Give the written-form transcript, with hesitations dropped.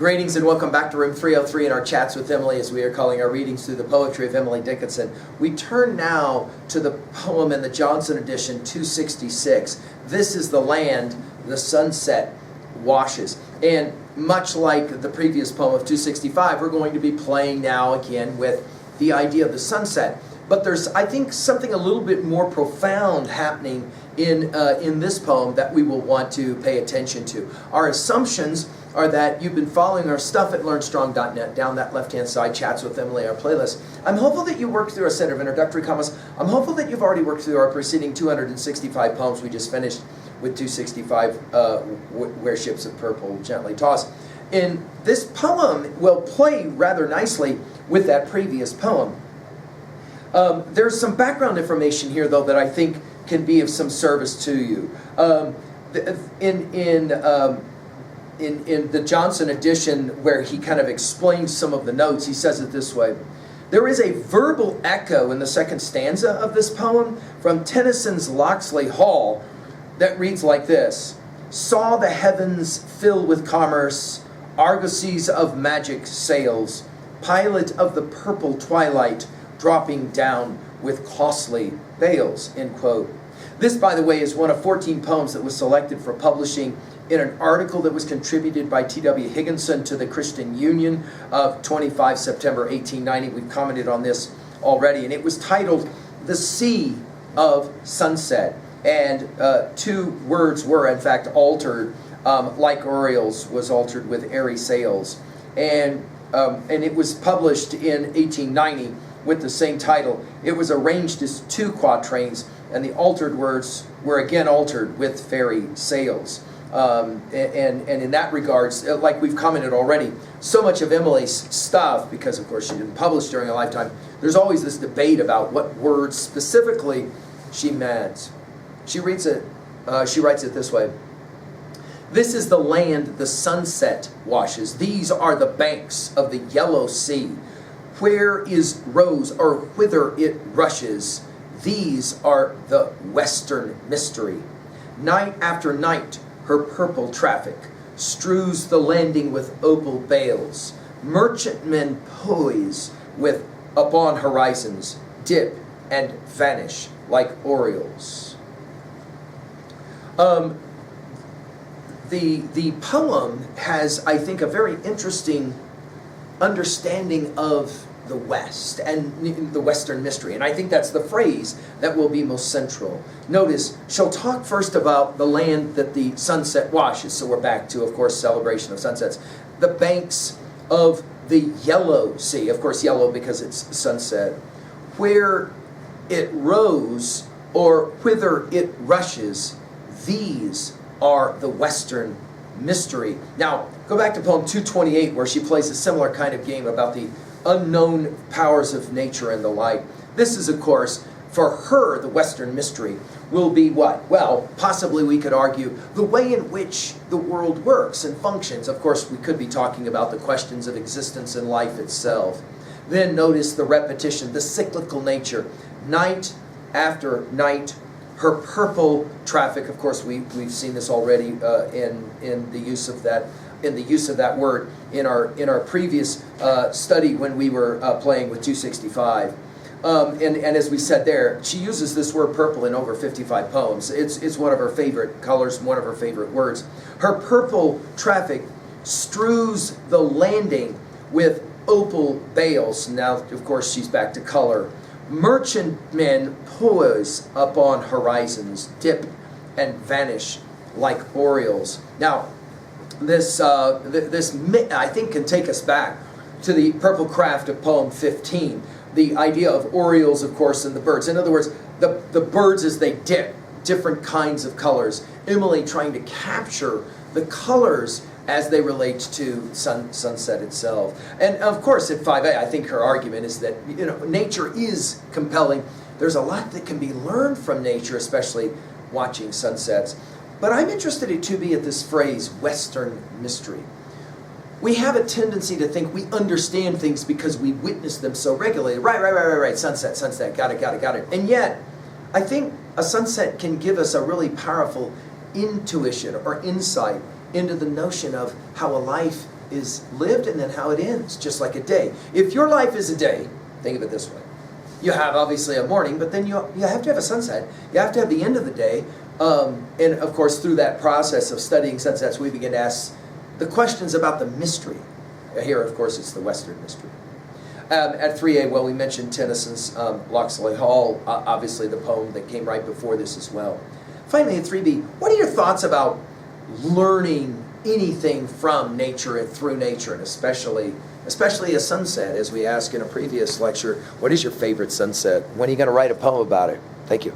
Greetings and welcome back to room 303 in our chats with Emily, as we are calling our readings through the poetry of Emily Dickinson. We turn now to the poem in the Johnson edition, 266. This is the land the sunset washes. And much like the previous poem of 265, we're going to be playing now again with the idea of the sunset. But there's, I think, something a little bit more profound happening in this poem that we will want to pay attention to. Our assumptions are that you've been following our stuff at learnstrong.net, down that left-hand side, Chats with Emily, our playlist. I'm hopeful that you worked through a set of introductory comments. I'm hopeful that you've already worked through our preceding 265 poems. We just finished with 265, Where Ships of Purple Gently Toss. And this poem will play rather nicely with that previous poem. There's some background information here, though, that I think can be of some service to you. In the Johnson edition, where he kind of explains some of the notes, he says it this way. There is a verbal echo in the second stanza of this poem from Tennyson's Locksley Hall that reads like this. Saw the heavens fill with commerce, argosies of magic sails, pilot of the purple twilight, dropping down with costly veils, end quote. This, by the way, is one of 14 poems that was selected for publishing in an article that was contributed by T.W. Higginson to the Christian Union of 25 September 1890. We've commented on this already, and it was titled The Sea of Sunset. And two words were, in fact, altered, like Orioles was altered with airy sails. And it was published in 1890 with the same title. It was arranged as two quatrains, and the altered words were again altered with fairy sails. And in that regards, like we've commented already, so much of Emily's stuff, because of course she didn't publish during her lifetime, there's always this debate about what words specifically she meant. She writes it this way. This is the land the sunset washes. These are the banks of the yellow sea. Where is rose, or whither it rushes? These are the western mystery. Night after night, her purple traffic strews the landing with opal bales. Merchantmen poise with upon horizons, dip and vanish like orioles. The poem has, I think, a very interesting understanding of the West and the Western mystery. And I think that's the phrase that will be most central. Notice, she'll talk first about the land that the sunset washes. So we're back to, of course, celebration of sunsets. The banks of the yellow sea. Of course, yellow because it's sunset. Where it rose, or whither it rushes, these are the Western mystery. Now, go back to poem 228, where she plays a similar kind of game about the unknown powers of nature and the like. This is, of course, for her, the Western mystery will be what? Well, possibly we could argue the way in which the world works and functions. Of course, we could be talking about the questions of existence and life itself. Then notice the repetition, the cyclical nature. Night after night, her purple traffic. Of course, we've seen this already in the use of that word in our previous study when we were playing with 265. And as we said there, she uses this word purple in over 55 poems. It's one of her favorite colors, one of her favorite words. Her purple traffic strews the landing with opal bales. Now, of course, she's back to color. Merchantmen poise upon horizons, dip and vanish like orioles. Now, this I think can take us back to the purple craft of poem 15. The idea of orioles, of course, and the birds. In other words, the birds as they dip, different kinds of colors. Emily trying to capture the colors as they relate to sunset itself. And of course, at 5a, I think her argument is that nature is compelling. There's a lot that can be learned from nature, especially watching sunsets. But I'm interested at 2b at this phrase, Western mystery. We have a tendency to think we understand things because we witness them so regularly. Right. Sunset. Got it. And yet, I think a sunset can give us a really powerful intuition or insight into the notion of how a life is lived and then how it ends, just like a day. If your life is a day, think of it this way. You have obviously a morning, but then you have to have a sunset. You have to have the end of the day. And of course, through that process of studying sunsets, we begin to ask the questions about the mystery. Here, of course, it's the Western mystery. At 3A, well, we mentioned Tennyson's Locksley Hall, obviously the poem that came right before this as well. Finally, at 3B, what are your thoughts about learning anything from nature and through nature, and especially a sunset, as we asked in a previous lecture? What is your favorite sunset? When are you going to write a poem about it? Thank you.